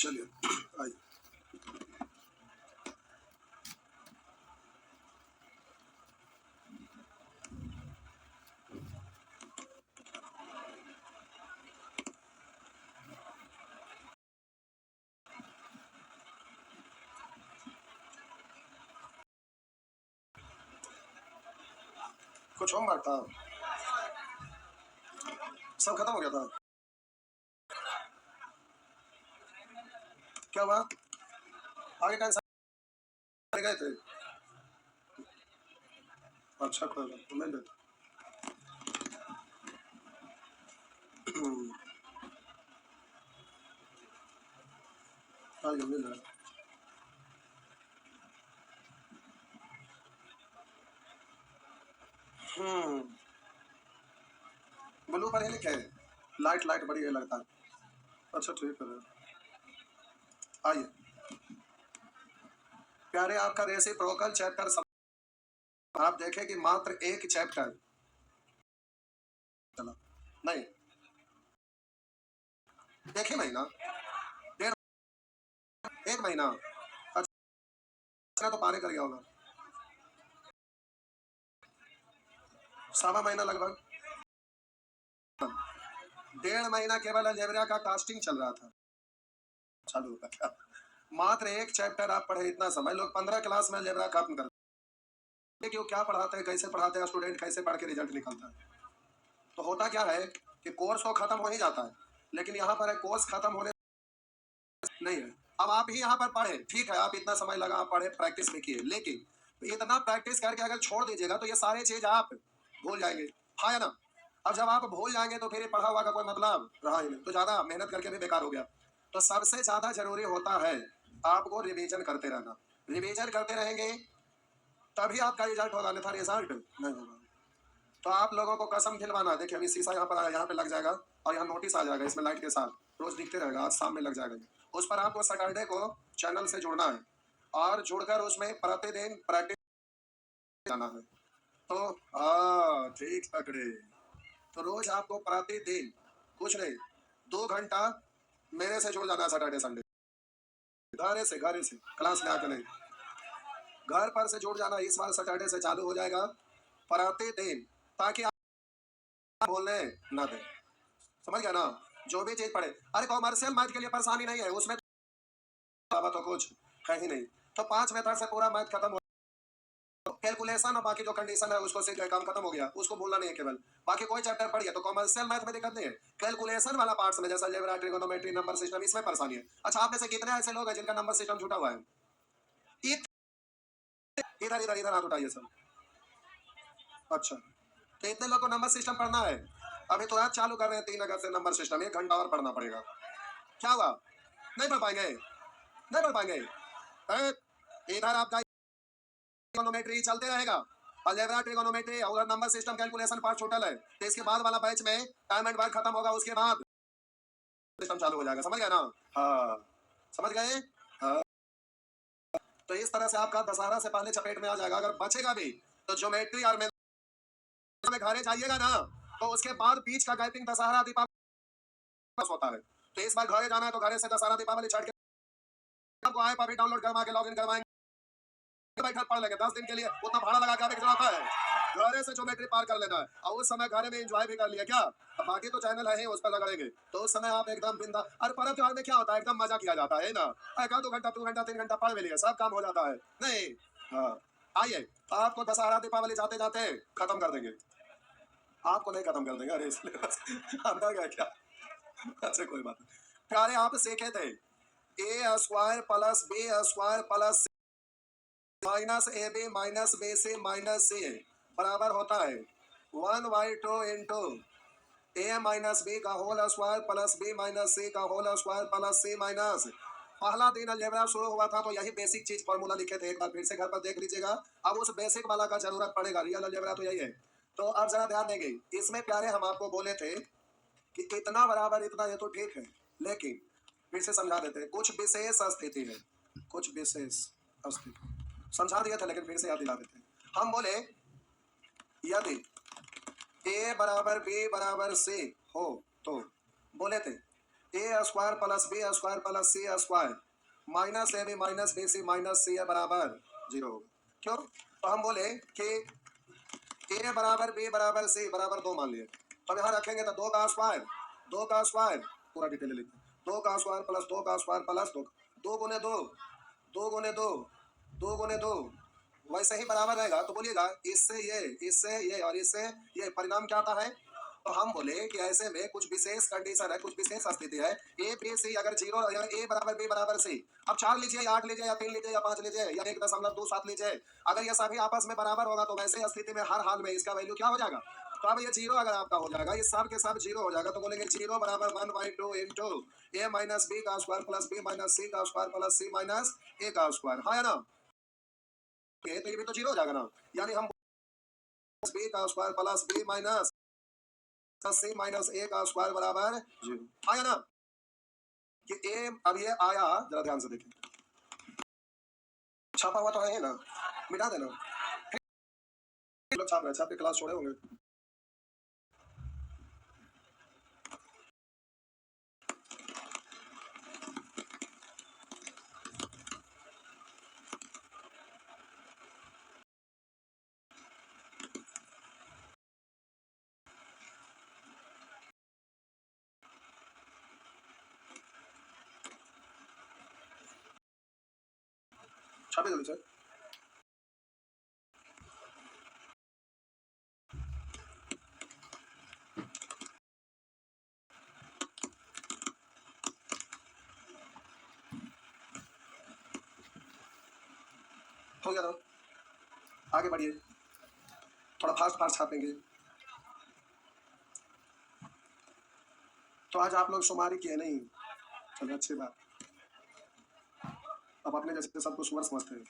चलिए आइए। कुछ होमवर्क था, सब खत्म हो गया था। क्या हुआ? आगे का गए थे? अच्छा कोई बात तो मिल लेते। आइए मिल रहा है। ब्लू पर है लिखे लाइट लाइट बड़ी है लगता है। अच्छा ठीक है। आइए प्यारे, आपका रेसिप्रोकल चैप्टर आप देखें कि मात्र एक चैप्टर चला नहीं, देखे महीना, डेढ़, एक महीना। अच्छा तो पारे कर गया होगा, सवा महीना लगभग। 1.5 महीना केवल अलजेब्रा का कास्टिंग चल रहा था, चालू था। मात्र एक चैप्टर आप पढ़े, इतना समय लोग 15 क्लास में अलजेब्रा खत्म कर, क्यों क्या पढ़ाते हैं, कैसे पढ़ाते हैं, स्टूडेंट कैसे पढ़ के रिजल्ट निकलता है। तो होता क्या है कि कोर्स तो खत्म हो ही जाता है, लेकिन यहाँ पर है कोर्स खत्म होने नहीं है। अब आप ही यहाँ पर पढ़े, ठीक है, आप इतना समय लगा, आप पढ़े, प्रैक्टिस भी किए, लेकिन इतना प्रैक्टिस करके अगर छोड़ दीजिएगा तो ये सारे चीज आप भूल जाएंगे, हाँ या ना। अब जब आप भूल जाएंगे तो फिर ये पढ़ा हुआ का कोई मतलब रहा ही नहीं, तो ज्यादा मेहनत करके भी बेकार हो गया। तो सबसे ज्यादा जरूरी होता है आपको रिवीजन करते रहना। रिवीजन करते रहेंगे तभी आपका रिजल्ट होगा, अन्यथा रिजल्ट नहीं होगा। तो आप लोगों को कसम खिलवाना, देखिए अभी शीशा यहाँ पर आया, यहाँ पे लग जाएगा और यहाँ नोटिस आ जाएगा इसमें लाइट के साथ, रोज दिखते रहेगा, आज शाम में लग जाएगा। उस पर आपको सैटरडे को चैनल से जुड़ना है और जुड़कर उसमें प्रतिदिन प्रैक्टिस करना है। तो ठीक पकड़े। तो रोज आपको प्रतिदिन कुछ नहीं, 2 घंटा मेरे से जुड़ जाना, सैटरडे संडे, घर से क्लास में आकर नहीं, घर पर से जुड़ जाना। इस बार सैटरडे से चालू हो जाएगा प्रतिदिन, ताकि आप बोलने ना दे, समझ गया ना। जो भी चीज पढ़े, अरे कॉमर्शियल मैथ के लिए परेशानी नहीं है, उसमें तो कुछ है ही नहीं। तो 5 मेथड से पूरा मैथ खत्म हो, कैलकुलेशन और बाकी जो कंडीशन है उसको सीख गए, काम खत्म हो गया, उसको भूलना नहीं है केवल। बाकी कोई चैप्टर पढ़िए तो कॉमर्शियल मैथ में दिक्कत नहीं है, कैलकुलेशन वाला पार्ट में जैसे अलजेब्रा, ट्रिगोनोमेट्री, नंबर सिस्टम, इसमें परेशानी है। अच्छा आप में से कितने ऐसे लोग हैं जिनका नंबर सिस्टम छूटा हुआ है? इधर इधर इधर हाथ उठाइए सब। अच्छा तो इतने लोग को नंबर सिस्टम पढ़ना है। अभी तो आज चालू कर रहे हैं 3 अगस्त से नंबर सिस्टम, 1 घंटा और पढ़ना पड़ेगा। क्या हुआ? नहीं पढ़ पाएंगे, नहीं पढ़ पाएंगे। इधर आपका ट्रिगोनोमेट्री चलते रहेगा, अलजेब्रा, ट्रिगोनोमेट्री और number system, calculation part total है। तो इसके बाद वाला बैच में टाइम एंड वर्क खत्म होगा, उसके बाद सिस्टम चालू हो जाएगा, समझ गए ना। हाँ समझ गए। हाँ तो इस तरह से आपका दशहरा से पहले चपेट में आ जाएगा। अगर बचेगा भी तो ज्योमेट्री और में घरे जाइएगा ना, तो उसके बाद बीच का गैपिंग दशहरा दीपावली होता है। तो इस बार घरे जाना है तो घरे से दशहरा दीपावली छठ के आपको ऐप अभी डाउनलोड करवा के लॉगिन करवाएंगे, बैठक पढ़ लेंगे 10 दिन के लिए, उतना भाड़ा लगा के आने की जरूरत है। घरे से ज्योमेट्री पार कर लेना है और उस समय घरे में एंजॉय भी कर लिया क्या। अब बाकी तो चैनल है ही, उस पर लगाएंगे तो उस समय आप एकदम बिंदा। अरे पर्व त्योहार में क्या होता है, एकदम मजा किया जाता है ना, 1-2 घंटा 2 घंटा 3 घंटा पढ़ भी लिया, सब काम हो जाता है नहीं। हाँ आइए, आपको दशहरा दीपावली जाते जाते खत्म कर देंगे, आपको नहीं खत्म कर देंगे, अरे इसलिए अंदर गया क्या। अच्छा कोई बात नहीं। प्यारे आप सीखे थे a square plus b square plus minus a b minus b c minus c बराबर होता है 1/2 इंटू ए माइनस बी का whole square plus b minus c का whole square plus c minus. पहला दिन अलजेब्रा शुरू हुआ था तो यही बेसिक चीज फॉर्मूला लिखे थे, एक बार फिर से घर पर देख लीजिएगा। अब उस बेसिक वाला का जरूरत पड़ेगा, रियल अलजेब्रा तो यही है। तो अब जरा ध्यान देंगे, इसमें प्यारे हम आपको बोले थे कि इतना बराबर इतना, ये तो ठीक है, लेकिन फिर से समझा देते हैं, कुछ विशेष स्थिति है, कुछ विशेष स्थिति समझा दिया था लेकिन फिर से याद दिला देते हैं। हम बोले यदि ए बराबर बी बराबर सी हो तो बोले थे a square plus b square plus c square minus a b minus b c minus c a बराबर 0 होगा। क्यों? तो हम बोले कि ए बराबर बी बराबर सी बराबर 2 मान लिए, तो यहाँ रखेंगे तो 2 का स्क्वायर पूरा डिटेल लिखते हैं, 2 का स्क्वायर प्लस 2 का स्क्वायर प्लस 2 2 गुने 2 2 गुने 2 2 गुने 2 वैसे ही बराबर रहेगा। तो बोलिएगा इससे ये और इससे ये परिणाम क्या आता है? तो हम बोले कि ऐसे में कुछ विशेष कंडीशन है, कुछ विशेष स्थिति है। ए बी सी अगर 0 या ए बराबर बी बराबर सी, अब 4 लीजिए या 8 लीजिए या 3 लीजिए या 5 लीजिए या 1.27 लीजिए, अगर ये सभी आपस में बराबर होगा तो वैसे स्थिति में हर हाल में इसका वैल्यू क्या हो जाएगा? तो अब ये 0 अगर आपका हो जाएगा, ये सब के सब 0 हो जाएगा, तो बोलेंगे 0 बराबर 1/2 इंटू ए माइनस बी का square plus b minus c का square plus c minus a का स्क्वायर। हाँ या ना? तो ये भी तो 0 हो जाएगा ना, यानी हम बी का square plus b minus C minus a का स्क्वायर बराबर 0। आया ना कि ए, अब ये आया, जरा ध्यान से देखिए, छापा हुआ तो है ना, मिटा देना। लोग छाप रहे, छाप के क्लास छोड़े होंगे। छापे जल्दी से। हो गया ना, आगे बढ़िए, थोड़ा फास्ट फास्ट छापेंगे। तो आज आप लोग शुमारी किए नहीं, चलो अच्छी बात। अब अपने जैसे सबको सुअर समझते हैं।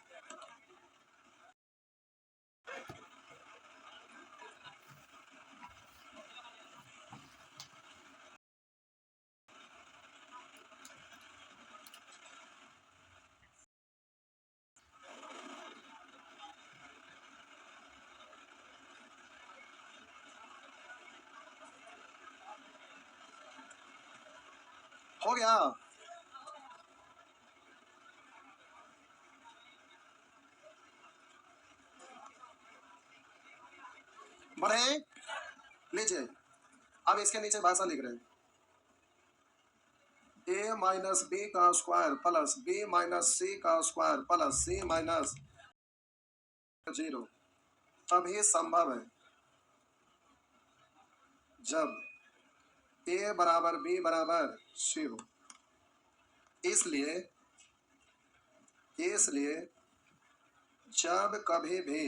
हो गया, बढ़े लीजिए। अब इसके नीचे भाषा लिख रहे हैं, ए माइनस बी का square plus b minus c का स्क्वायर प्लस सी माइनस 0 तभी संभव है जब ए बराबर बी बराबर सी हो। इसलिए इसलिए जब कभी भी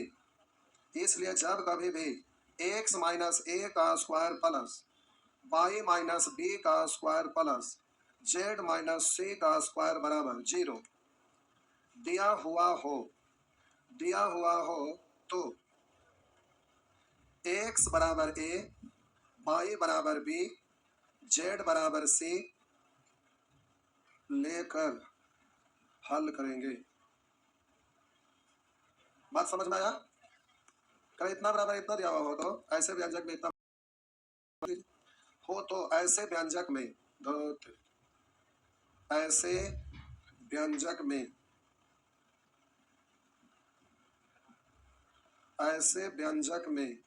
जब कभी भी एक्स माइनस ए का square plus y minus b का square plus z minus c का स्क्वायर बराबर 0 दिया हुआ हो तो एक्स बराबर ए, वाई बराबर बी, जेड बराबर सी लेकर हल करेंगे। बात समझ में आया? अगर इतना बराबर इतना दिया हुआ हो तो ऐसे व्यंजक में इतना हो तो ऐसे व्यंजक में ऐसे व्यंजक में ऐसे व्यंजक में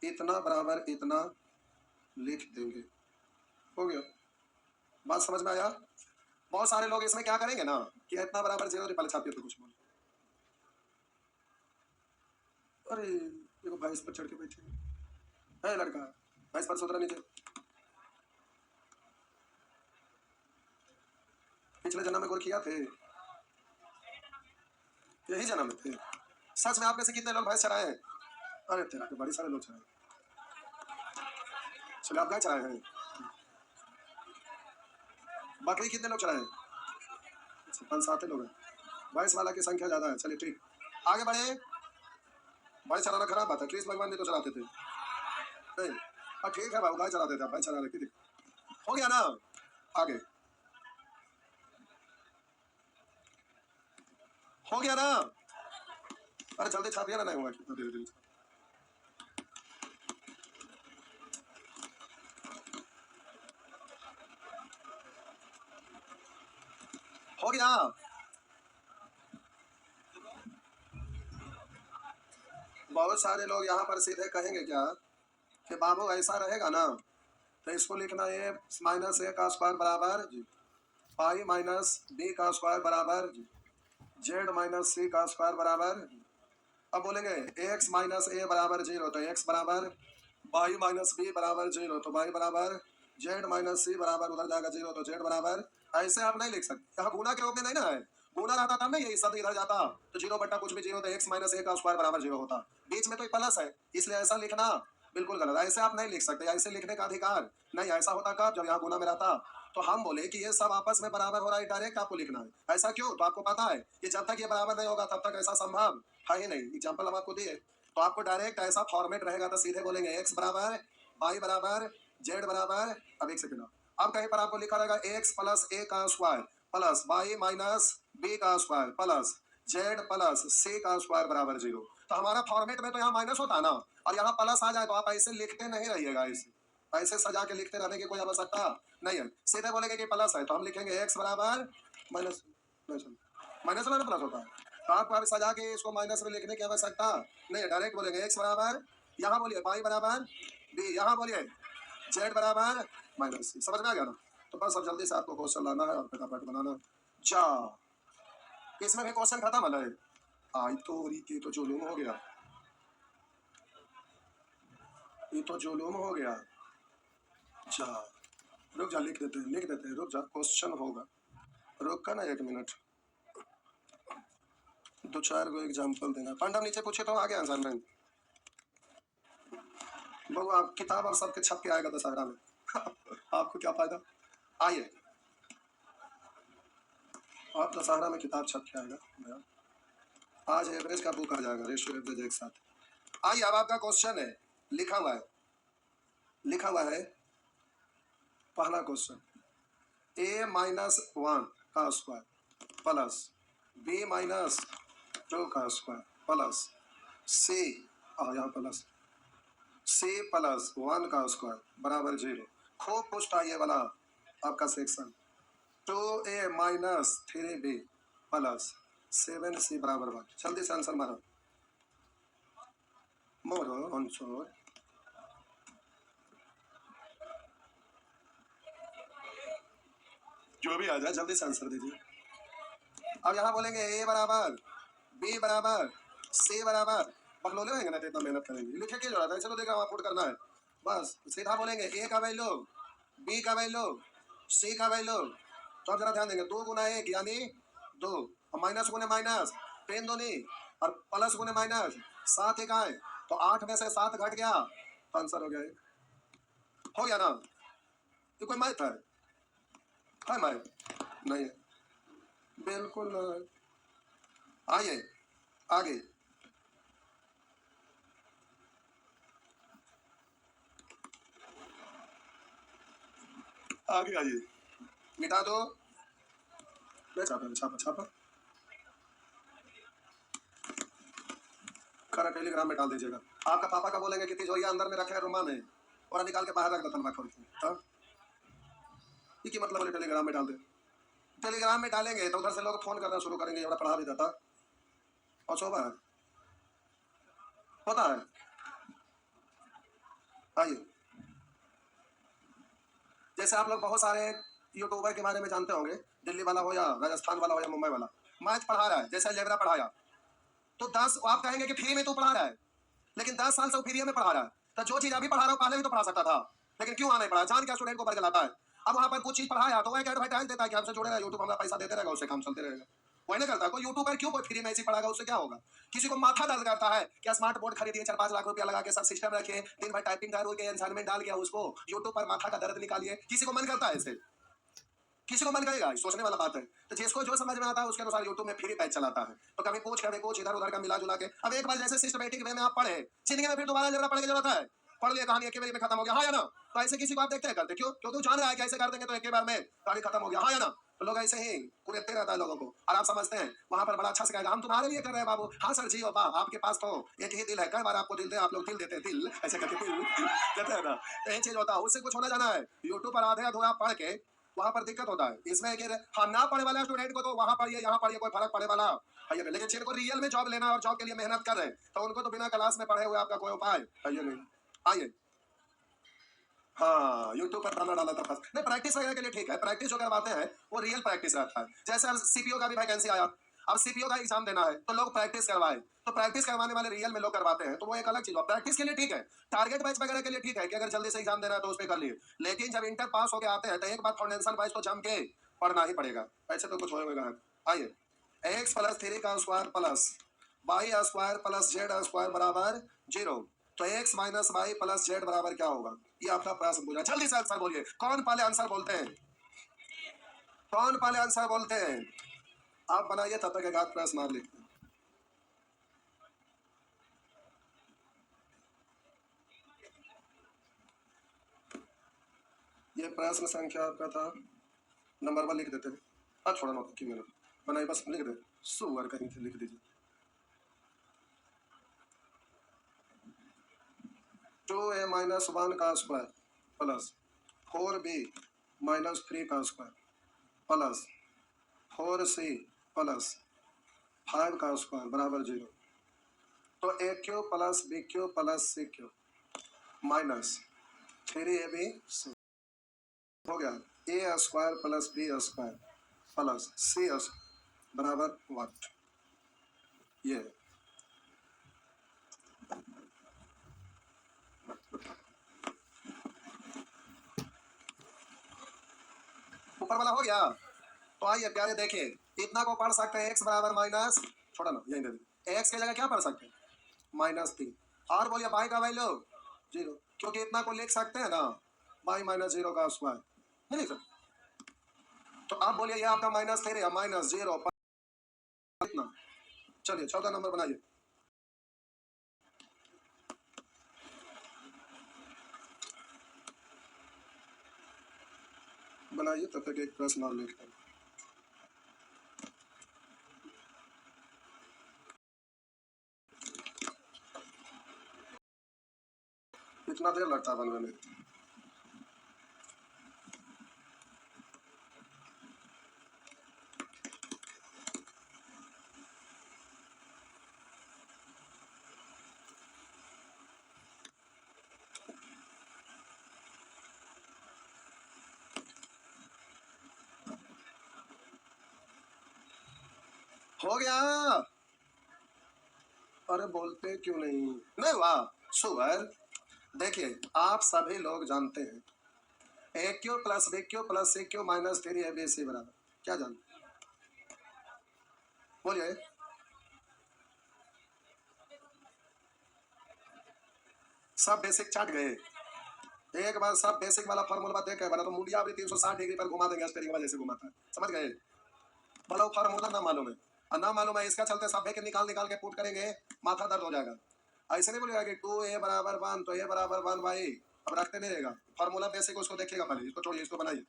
इतना बराबर इतना लिख देंगे। हो गया, बात समझ में आया? बहुत सारे लोग इसमें क्या करेंगे ना कि इतना बराबर 0 पहले छापिए तो कुछ बोले, अरे देखो भैंस पर चढ़ के बैठे है लड़का, भैंस पर सुतरा नीचे, पिछले जन्म में गोर किया थे, यही जन्म में थे। सच में आप में से कितने लोग भैंस चराए हैं? अरे तेरा के बड़े सारे लोग चराए। चलो आप गाय चराए हैं, बकरी कितने लोग चराए हैं? 5-7 लोग हैं, भैंस वाला की संख्या ज्यादा है। चलिए ठीक, आगे बढ़े। भैंस चराना खराब बात है, कृष्ण भगवान भी तो चराते थे नहीं? हाँ ठीक है बाबू, गाय चराते थे, भैंस चरा रहे। हो गया ना, आगे हो गया ना। अरे जल्दी छापिए ना, नहीं हुआ कितना धीरे धीरे। गया। बहुत सारे लोग यहाँ पर सीधे कहेंगे क्या कि बाबू ऐसा रहेगा ना, तो इसको लिखना ए माइनस ए का स्क्वायर बराबर पाई माइनस बी का स्क्वायर बराबर जेड माइनस सी का स्क्वायर बराबर। अब बोलेंगे एक्स माइनस ए बराबर 0, तो एक्स बराबर वाई माइनस बी बराबर 0, तो वाई बराबर जेड माइनस सी बराबर उधर जाएगा 0, तो जेड बराबर। ऐसे आप नहीं लिख सकते, यहाँ गुना के रूप में नहीं ना है। गुना रहता तब नहीं, यही सब इधर जाता तो 0 बट्टा कुछ भी 0, तो एक्स माइनस ए का स्क्वायर बराबर 0 होता। बीच में तो प्लस है, इसलिए ऐसा लिखना बिल्कुल गलत। ऐसे आप नहीं लिख सकते, ऐसे लिखने का अधिकार नहीं। ऐसा होता कब, जब यहाँ गुना में रहता तो हम बोले कि ये सब आपस में बराबर हो रहा है, डायरेक्ट आपको लिखना है। ऐसा क्यों, तो आपको पता है कि जब तक ये बराबर नहीं होगा तब तक ऐसा संभव है ही नहीं। एग्जाम्पल हम आपको दिए, तो आपको डायरेक्ट ऐसा फॉर्मेट रहेगा तो सीधे बोलेंगे एक्स बराबर वाई बराबर जेड बराबर। अब एक सेकंड, अब कहीं पर आपको लिखा रहेगा एक्स प्लस ए का square plus y minus b का square plus z plus c का स्क्वायर बराबर 0, तो हमारा फॉर्मेट में तो यहाँ माइनस होता है ना, और यहाँ प्लस आ जाए तो आप ऐसे लिखते नहीं रहिएगा। ऐसे सजा के लिखते रहने की कोई आवश्यकता नहीं है। सीधे बोलेंगे कि प्लस है तो हम लिखेंगे एक्स बराबर माइनस माइनस वाला प्लस होता है, तो आपको अब सजा के इसको माइनस में लिखने की आवश्यकता नहीं है। डायरेक्ट बोलेंगे एक्स बराबर, यहाँ बोलिए वाई बराबर बी, यहाँ बोलिए जेड बराबर माइनस सी। समझ में आ गया ना? तो बस अब जल्दी से आपको क्वेश्चन लाना है और फटाफट बनाना। जा इसमें भी क्वेश्चन खत्म है। आई तो के तो जुलूम हो गया, ये तो जुलूम हो गया। जा रुक जा, लिख देते हैं, रुक जा, क्वेश्चन होगा, रुक का ना 1 मिनट, 2-4 को एग्जाम्पल देना। पांडव नीचे पूछे तो आगे आंसर में बहु आप किताब और सबके छप के आएगा दशहरा में आपको क्या फायदा। आइए, आप दशहरा में किताब छप के आएगा, आज एवरेज का बुक आ जाएगा, रेशियो एवरेज एक साथ। आइए, अब आपका क्वेश्चन है, लिखा हुआ है पहला क्वेश्चन, a माइनस 1 का स्क्वायर प्लस b माइनस 2 का स्क्वायर प्लस c, यहाँ प्लस c प्लस 1 का स्क्वायर बराबर 0। खूब पूछता ये वाला आपका section. 2a minus 3b plus 7c बराबर 1। जल्दी से आंसर मारो, मोरो आंसर। जो भी आ जाए जल्दी से आंसर दीजिए। अब यहाँ बोलेंगे a बराबर b बराबर c बराबर, बकलोले होंगे ना तो इतना मेहनत करेंगे, लिखे की जरूरत है, ऐसे तो देखा वहाँ पुट करना है। बस सीधा बोलेंगे a का वैल्यू b का वैल्यू c का वैल्यू। तो अब जरा ध्यान देंगे, 2 गुना 1 यानी 2, और माइनस गुने माइनस 3 दूनी, और प्लस गुने माइनस 7 इकाई, तो 8 में से 7 घट गया तो आंसर हो गया 1। हो गया ना? ये कोई मैथ है मैथ नहीं है, बिल्कुल नहीं। आइए आगे, आगे आइए, मिटा दो, छापा करा टेलीग्राम में डाल दीजिएगा। आपका पापा का बोलेंगे कि तिजोरिया अंदर में रखे रूमा में, और निकाल के बाहर रख दो खोल के। ये मतलब बोले टेलीग्राम में डाल दे, टेलीग्राम में डालेंगे तो उधर से लोग फोन करना शुरू करेंगे, ये पढ़ा भी देता और शोभा होता है। आइए, जैसे आप लोग बहुत सारे यूट्यूबर के बारे में जानते होंगे, दिल्ली वाला हो या राजस्थान वाला हो या मुंबई वाला, मैथ पढ़ा रहा है, जैसे लेवरा पढ़ाया तो 10 आप कहेंगे कि फ्री में तो पढ़ा रहा है, लेकिन 10 साल से फ्री में पढ़ा रहा है, तो जो चीज अभी पढ़ा रहा हो पहले भी तो पढ़ा सकता था, लेकिन क्यों आने पढ़ा, जान क्या स्टूडेंट को बरगलाता है। अब वहां पर कुछ चीज पढ़ाया तो एक एडवर्टाइज देता है कि हमसे जुड़े रहे, यूट्यूब हमें पैसा देते रहेगा, उससे काम चलते रहेगा। वही नहीं करता कोई यूट्यूबर, क्यों कोई फ्री में ऐसी पढ़ाएगा, उससे क्या होगा। किसी को माथा दर्द करता है क्या, स्मार्ट बोर्ड खरीदिए 4-5 लाख रुपया लगा के, सब सिस्टम रखिए, दिन भर टाइपिंग कर के असाइनमेंट डाल के उसको यूट्यूब पर माथा का दर्द निकालिए, किसी को मन करता है ऐसे, किसी को मन करेगा, सोचने वाला बात है। तो जिसको जो समझ में आता है उसके अनुसार यूट्यूब में फ्री बैच चलाता है, तो कभी कुछ इधर उधर का मिला जुला के। अब एक बार जैसे सिस्टमेटिक वे में आप पढ़े, जिंदगी में फिर दोबारा जरा पढ़ने की जरूरत है, पढ़ लिया कहानी एक बार में खत्म हो गया, हाँ या ना। तो ऐसे किसी को आप देखते हैं करते, क्यों, क्योंकि जान रहा है कि ऐसे कर देंगे तो एक बार में कहानी खत्म हो गया, हाँ या ना। तो लोग ऐसे ही कुरेदते रहता है लोगों को, और आप समझते हैं वहां पर बड़ा अच्छा से कहेगा हम तुम्हारे लिए कर रहे हैं बाबू, हाँ सर जी हो बा, आपके पास तो एक ही दिल है, कई बार आपको दिल दे, आप लोग दिल देते हैं, दिल ऐसे करके दिल देते हैं ना, तो यही चीज होता है। उससे कुछ होना जाना है, यूट्यूब पर आधे अधूरा पढ़ के वहां पर दिक्कत होता है। इसमें कि हाँ ना पढ़े वाला स्टूडेंट को तो वहां पढ़िए यहाँ पढ़िए कोई फर्क पड़े वाला है ये नहीं। लेकिन जिनको रियल में जॉब लेना और जॉब के लिए मेहनत कर रहे हैं तो उनको तो बिना क्लास में पढ़े हुए आपका कोई उपाय है ये नहीं। आइए हाँ यूट्यूब पर गाना डाला था फर्स्ट नहीं, प्रैक्टिस वगैरह के लिए ठीक है। प्रैक्टिस जो करवाते हैं वो रियल प्रैक्टिस रहता है। जैसे अब सीपीओ का भी वैकेंसी आया, अब सीपीओ का एग्जाम देना है तो लोग प्रैक्टिस करवाए, तो प्रैक्टिस करवाने वाले रियल में लोग करवाते हैं तो वो एक अलग चीज है। प्रैक्टिस के लिए ठीक है, टारगेट वाइज वगैरह के लिए ठीक है कि अगर जल्दी से एग्जाम देना है तो उस पर कर लिए। लेकिन जब इंटर पास होकर आते हैं तो एक बार फाउंडेशन वाइज तो जम के पढ़ना ही पड़ेगा, ऐसे तो कुछ होएगा। आइए एक्स प्लस थ्री का square plus y square plus z square बराबर 0। तो x minus y plus z बराबर क्या होगा, ये आपका प्रश्न पूछा। जल्दी से आंसर बोलिए, कौन पहले आंसर बोलते हैं, कौन पहले आंसर बोलते हैं। आप बनाइए तब तक एक आध प्रश्न मार लिखते हैं। ये प्रश्न संख्या आपका था नंबर 1 लिख देते हैं। हाँ छोड़ा नोट की मेरा बनाइए, बस लिख दे सुअर कहीं से लिख दीजिए। 2a माइनस 1 का स्क्वायर प्लस 4b माइनस 3 का स्क्वायर प्लस 4c प्लस 5 का स्क्वायर बराबर 0। तो a cube plus b cube plus c cube minus 3ab हो गया a square plus b square plus c बराबर 1। ये ऊपर वाला हो गया। तो आइए प्यारे देखिए, इतना को पढ़ सकते हैं एक्स बराबर माइनस, छोड़ा ना यही दे दे, एक्स की जगह क्या पढ़ सकते हैं -3। और बोलिए बाई का वैल्यू 0, क्योंकि इतना को लिख सकते हैं ना बाई माइनस 0 का स्क्वायर नहीं लिख सकते। तो आप बोलिए ये आपका -3 या -0 इतना। चलिए 14 नंबर बनाइए। बनाइए तब तक एक प्रश्न और लिखते हैं। इतना देर लगता है बनने में। हो गया, अरे बोलते क्यों नहीं, नहीं वाह सुअर। देखिए आप सभी लोग जानते हैं a cube plus b cube plus c cube minus 3ab बराबर क्या जानते, बोलिए। सब बेसिक चाट गए, एक बार सब बेसिक वाला फार्मूला देख के बना तो मुंडिया भी 360 डिग्री पर घुमा देंगे, स्टीयरिंग वाले से घुमाता है, समझ गए। बोला फार्मूला ना मालूम है और ना मालूम है इसका चलते सब के निकाल निकाल के पुट करेंगे, माथा दर्द हो जाएगा। ऐसे नहीं बोलेगा कि 2a बराबर 1 तो a बराबर 1 भाई, अब रखते नहीं रहेगा फार्मूला बेसिक, उसको देखिएगा पहले, इसको छोड़िए, इसको बनाइए,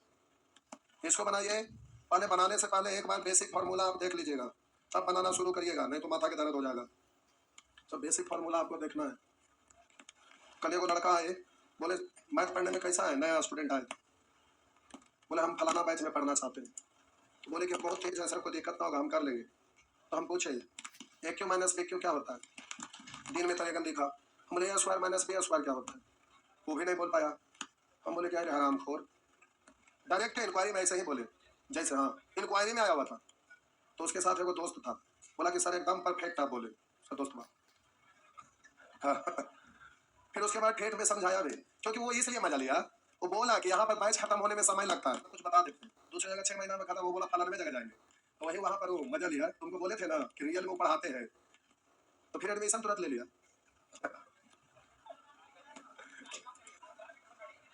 इसको बनाइए। पहले बनाने से पहले एक बार बेसिक फार्मूला आप देख लीजिएगा, तब बनाना शुरू करिएगा, नहीं तो माथा के दर्द हो जाएगा। तो बेसिक फार्मूला आपको देखना है। कल एगो लड़का है, बोले मैथ पढ़ने में कैसा है, नया स्टूडेंट आए, बोले हम फलाना बैच में पढ़ना चाहते हैं। तो बोले कि बहुत तेज है सर, कोई दिक्कत ना होगा हम कर लेंगे। तो हम पूछे ए क्यू माइनस बी क्यू क्या होता है, दिन में तरीकन दिखा। हम बोले ए स्क्वायर माइनस बी स्क्वायर क्या होता है, वो भी नहीं बोल पाया। हम बोले क्या है हराम खोर, डायरेक्ट इंक्वायरी में ऐसे ही बोले जैसे हाँ इंक्वायरी में आया हुआ था। तो उसके साथ एगो दोस्त था, बोला कि सर एकदम परफेक्ट आप बोले, सर दोस्त बात हाँ। फिर उसके बाद ठेठ में समझाया भी, क्योंकि वो इसलिए मजा लिया, वो बोला कि यहाँ पर बैच खत्म होने में समय लगता है, कुछ बता देते हैं, दूसरी जगह 6 महीना में खत्म, वो बोला फलानवे जगह जाएंगे। तो वही वहां पर वो मजा लिया, तुमको बोले थे ना कि रियल में वो पढ़ाते हैं, तो फिर एडमिशन तुरंत ले लिया।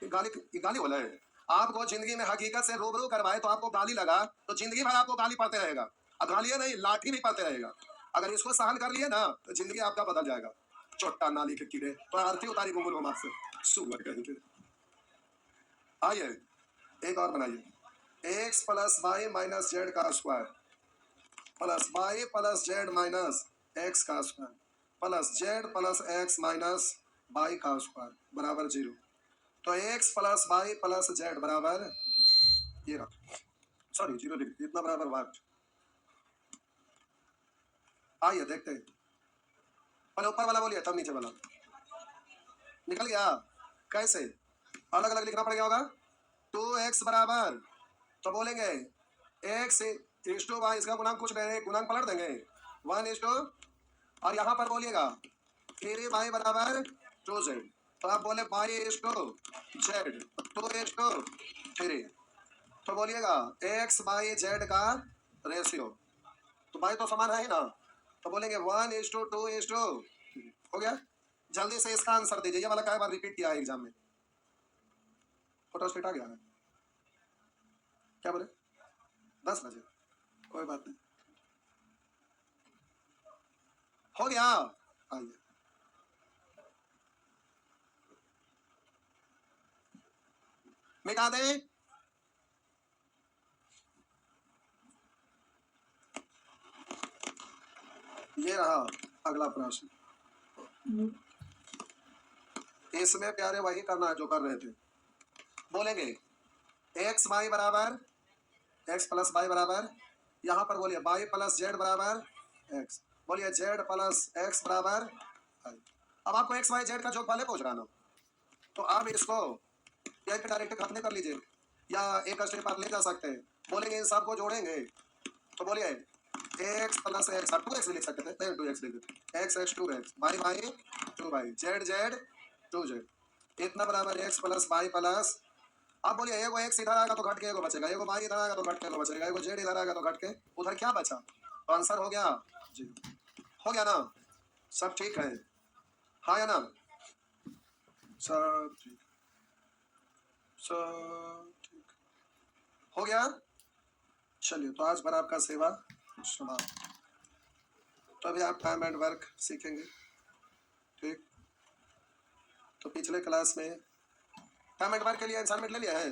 ये गाली बोला है, आपको जिंदगी में हकीकत से रूबरू करवाए तो आपको गाली लगा तो जिंदगी भर आपको गाली पड़ते रहेगा, और गालियां नहीं लाठी भी पड़ते रहेगा। अगर इसको सहन कर लिए ना तो जिंदगी आपका बदल जाएगा। चोट्टा नाली के कीड़े तो आरती उतारी गुंगुल हो से सुअर कहीं के। आइए एक और बनाइए, x plus y minus z का square plus y plus z minus x का square plus z plus x minus y का स्क्वायर बराबर 0। तो x plus y plus z बराबर ये रहा, सॉरी जीरो लिख दिया, इतना बराबर वाट। आइए देखते हैं, पहले ऊपर वाला बोलिए तब नीचे वाला। निकल गया? कैसे? अलग अलग लिखना पड़ेगा होगा। 2x बराबर, तो बोलेंगे x इज टू वाई, इसका गुणांक कुछ नहीं, गुणांक पलट देंगे 1 इज टू, और यहाँ पर बोलिएगा 3y बराबर 2z, तो आप बोले y is to z 2 is to 3, तो बोलिएगा x बाई z का रेशियो, तो y तो समान है ही ना, तो बोलेंगे 1 इज टू 2 इज टू, हो गया। जल्दी से इसका आंसर दीजिए, ये वाला कई बार रिपीट किया है एग्जाम में। फोटो स्टेट आ गया है, क्या बोले 10 बजे, कोई बात नहीं, हो गया। आइए मिटा दें, ये रहा अगला प्रश्न। इसमें प्यारे वही करना है जो कर रहे थे। बोलेंगे एक्स वाई बराबर, एक्स प्लस वाई बराबर, यहाँ पर बोलिए वाई प्लस जेड बराबर एक्स, बोलिए जेड प्लस एक्स बराबर आई। अब आपको एक्स वाई जेड का जोड़ पहले पूछ रहा ना, तो आप इसको यहीं पे डायरेक्ट खत्म कर लीजिए, या एक स्टेप आप ले जा सकते हैं। बोलेंगे इन सबको जोड़ेंगे, तो बोलिए एक्स प्लस एक्स, आप 2x लिख सकते थे, 2x लिख देते, x x 2x, y y 2y, z z 2z, इतना बराबर एक्स प्लस वाई प्लस, अब बोलिए एगो एक्स इधर आएगा तो घट के एगो बचेगा, एगो वाई इधर आएगा तो घट के एगो बचेगा, एगो जेड इधर आएगा तो घट के उधर क्या बचा, तो आंसर हो गया जी, हो गया ना, सब ठीक है, हाँ या ना, सब ठीक, सब ठीक, हो गया। चलिए तो आज भर आपका सेवा समाप्त, तो अभी आप टाइम एंड वर्क सीखेंगे, ठीक। तो पिछले क्लास में टाइम एंड वर्क के लिए असाइनमेंट ले लिया है,